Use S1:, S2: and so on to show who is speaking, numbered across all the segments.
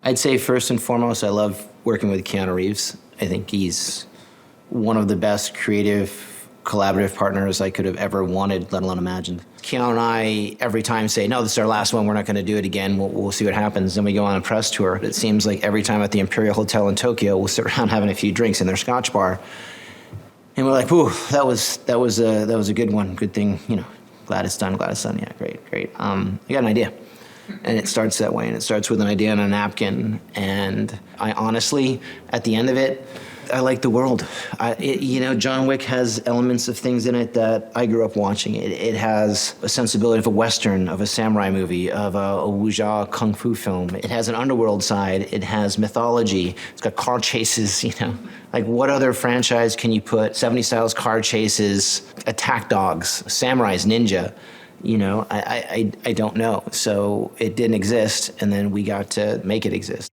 S1: I'd say first and foremost, I love working with Keanu Reeves. I think he's one of the best creative, collaborative partners I could have ever wanted, let alone imagined. Keanu and I every time say, no, this is our last one, we're not going to do it again, we'll see what happens. Then we go on a press tour. It seems like every time at the Imperial Hotel in Tokyo, we'll sit around having a few drinks in their Scotch bar. And we're like, ooh, that was a good one, good thing, glad it's done, yeah, great. I got an idea. And it starts that way, and it starts with an idea on a napkin. And I honestly, at the end of it, I like the world. John Wick has elements of things in it that I grew up watching. It has a sensibility of a Western, of a samurai movie, of a wuxia kung fu film. It has an underworld side. It has mythology. It's got car chases, Like, what other franchise can you put 70s styles car chases, attack dogs, samurais, ninja? I don't know. So it didn't exist, and then we got to make it exist.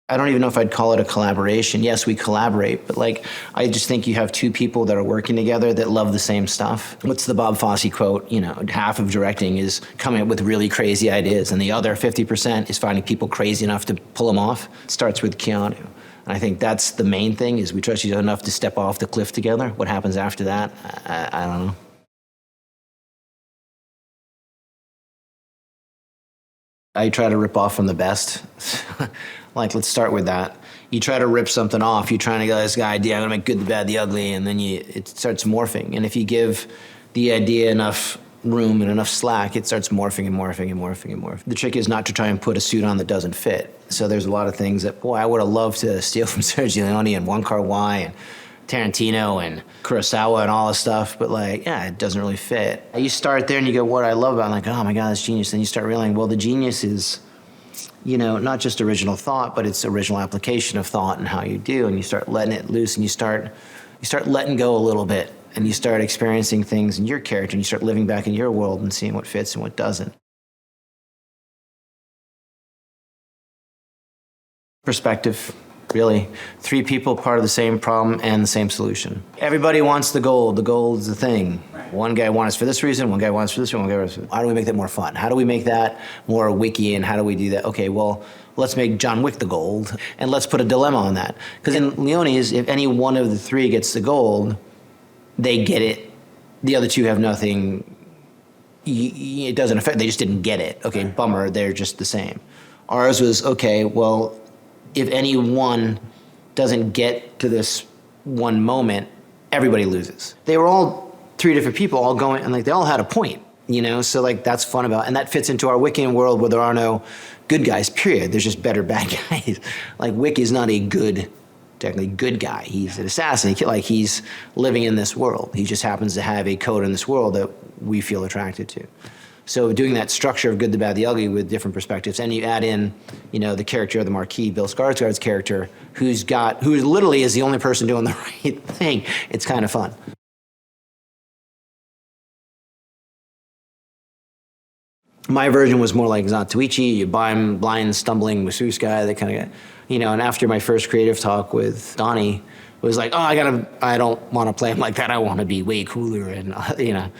S1: I don't even know if I'd call it a collaboration. Yes, we collaborate, but I just think you have two people that are working together that love the same stuff. What's the Bob Fosse quote? Half of directing is coming up with really crazy ideas, and the other 50% is finding people crazy enough to pull them off. It starts with Keanu. And I think that's the main thing, is we trust each other enough to step off the cliff together. What happens after that, I don't know. I try to rip off from the best. Let's start with that. You try to rip something off. You're trying to go, this idea, I'm going to make good, the bad, the ugly, and then it starts morphing. And if you give the idea enough room and enough slack, it starts morphing and morphing and morphing and morphing. The trick is not to try and put a suit on that doesn't fit. So there's a lot of things that, I would have loved to steal from Sergio Leone and Wong Kar-wai and Tarantino and Kurosawa and all this stuff, but it doesn't really fit. You start there and you go, what I love about it, oh my God, that's genius. Then you start realizing, the genius is, not just original thought, but it's original application of thought and how you do, and you start letting it loose, and you start letting go a little bit, and you start experiencing things in your character, and you start living back in your world and seeing what fits and what doesn't. Perspective. Really. Three people, part of the same problem and the same solution. Everybody wants the gold. The gold is the thing. One guy wants it for this reason, one guy wants it for this reason, one guy wants it for this. How do we make that more fun? How do we make that more wiki, and how do we do that? Okay, let's make John Wick the gold, and let's put a dilemma on that. Because in Leone's, if any one of the three gets the gold, they get it. The other two have nothing. It doesn't affect, they just didn't get it. Okay, bummer, they're just the same. Ours was, okay, if any one doesn't get to this one moment, everybody loses. They were all three different people all going, and they all had a point, So that's fun about, and that fits into our Wiccan world where there are no good guys, period. There's just better bad guys. Wick is not a technically good guy. He's an assassin. He's living in this world. He just happens to have a code in this world that we feel attracted to. So doing that structure of good, the bad, the ugly with different perspectives, and you add in, the character of the Marquis, Bill Skarsgård's character, who literally is the only person doing the right thing. It's kind of fun. My version was more like Zatoichi, you buy him blind, stumbling masseuse guy, that kind of guy. And after my first creative talk with Donnie, it was like, I don't want to play him like that. I want to be way cooler, and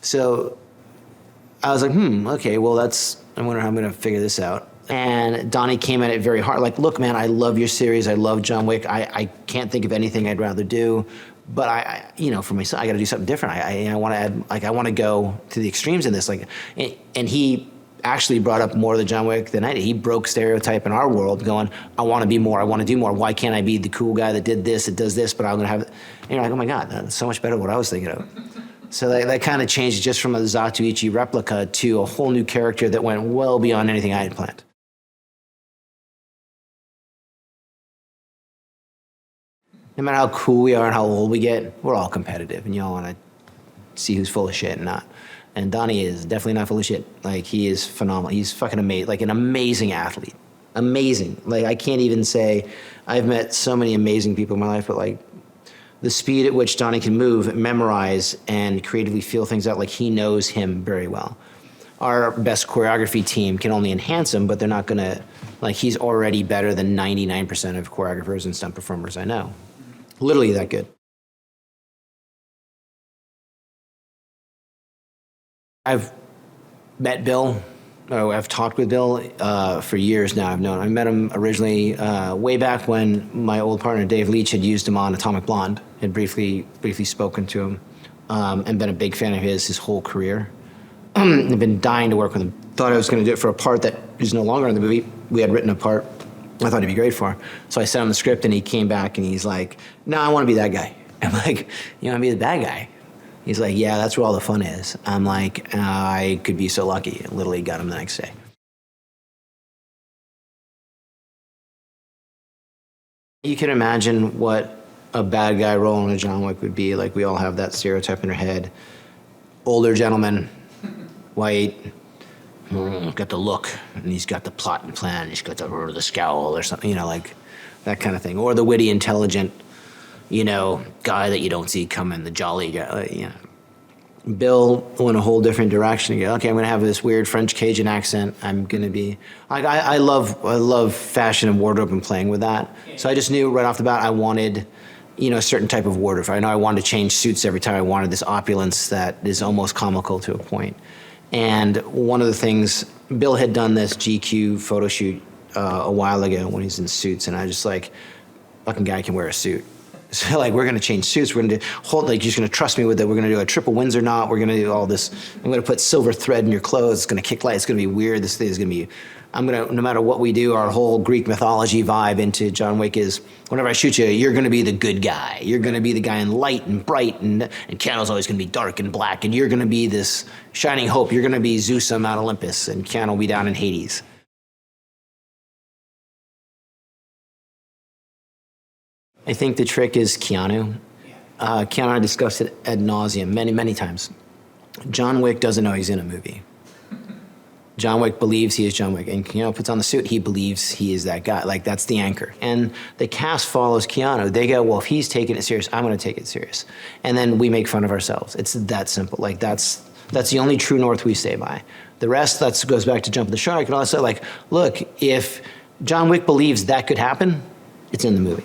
S1: So I was like, okay, I wonder how I'm going to figure this out. And Donnie came at it very hard. Look, man, I love your series. I love John Wick. I can't think of anything I'd rather do. But for myself, I got to do something different. I want to add, I want to go to the extremes in this. And he actually brought up more of the John Wick than I did. He broke stereotype in our world, going, I want to be more. I want to do more. Why can't I be the cool guy that did this, that does this, but I'm going to have it? And you're like, oh my God, that's so much better than what I was thinking of. So that kind of changed just from a Zatoichi replica to a whole new character that went well beyond anything I had planned. No matter how cool we are and how old we get, we're all competitive, and you all want to see who's full of shit and not. And Donnie is definitely not full of shit. He is phenomenal. He's fucking amazing, an amazing athlete. Amazing. I can't even say, I've met so many amazing people in my life, but the speed at which Donnie can move, memorize, and creatively feel things out, he knows him very well. Our best choreography team can only enhance him, but they're not gonna, he's already better than 99% of choreographers and stunt performers I know. Literally that good. I've met Bill. Oh, I've talked with Bill for years now. I met him originally way back when my old partner Dave Leitch had used him on Atomic Blonde. Had briefly spoken to him and been a big fan of his whole career. I've been dying to work with him. Thought I was going to do it for a part that is no longer in the movie. We had written a part I thought he'd be great for. So I sent him the script, and he came back, and he's like, "No, I want to be that guy." I'm like, "You want to be the bad guy?" He's like, "Yeah, that's where all the fun is." I'm like, I could be so lucky. I literally got him the next day. You can imagine what a bad guy role in a John Wick would be. Like, we all have that stereotype in our head. Older gentleman, white, got the look, and he's got the plot and plan, he's got the scowl or something, like that kind of thing. Or the witty, intelligent, guy that you don't see coming, the jolly guy, Bill went a whole different direction. Okay, I'm gonna have this weird French Cajun accent. I'm gonna be like, I love fashion and wardrobe and playing with that. So I just knew right off the bat I wanted, a certain type of wardrobe. I know I wanted to change suits every time. I wanted this opulence that is almost comical to a point. And one of the things, Bill had done this GQ photo shoot a while ago when he's in suits, and I just like, fucking guy can wear a suit. So like, we're gonna change suits, we're gonna do you're just gonna trust me with it, we're gonna do a triple Windsor knot, we're gonna do all this, I'm gonna put silver thread in your clothes, it's gonna kick light, it's gonna be weird, this thing is gonna be, no matter what we do, our whole Greek mythology vibe into John Wick is, whenever I shoot you, you're gonna be the good guy. You're gonna be the guy in light and bright, and Keanu's always gonna be dark and black, and you're gonna be this shining hope. You're gonna be Zeus on Mount Olympus, and Keanu will be down in Hades. I think the trick is Keanu. Keanu and I discussed it ad nauseum many, many times. John Wick doesn't know he's in a movie. John Wick believes he is John Wick, and Keanu puts on the suit, he believes he is that guy. Like, that's the anchor. And the cast follows Keanu. They go, well, if he's taking it serious, I'm gonna take it serious. And then we make fun of ourselves. It's that simple. Like, that's the only true north we stay by. The rest, that goes back to Jump the Shark and all that stuff. Like, look, if John Wick believes that could happen, it's in the movie.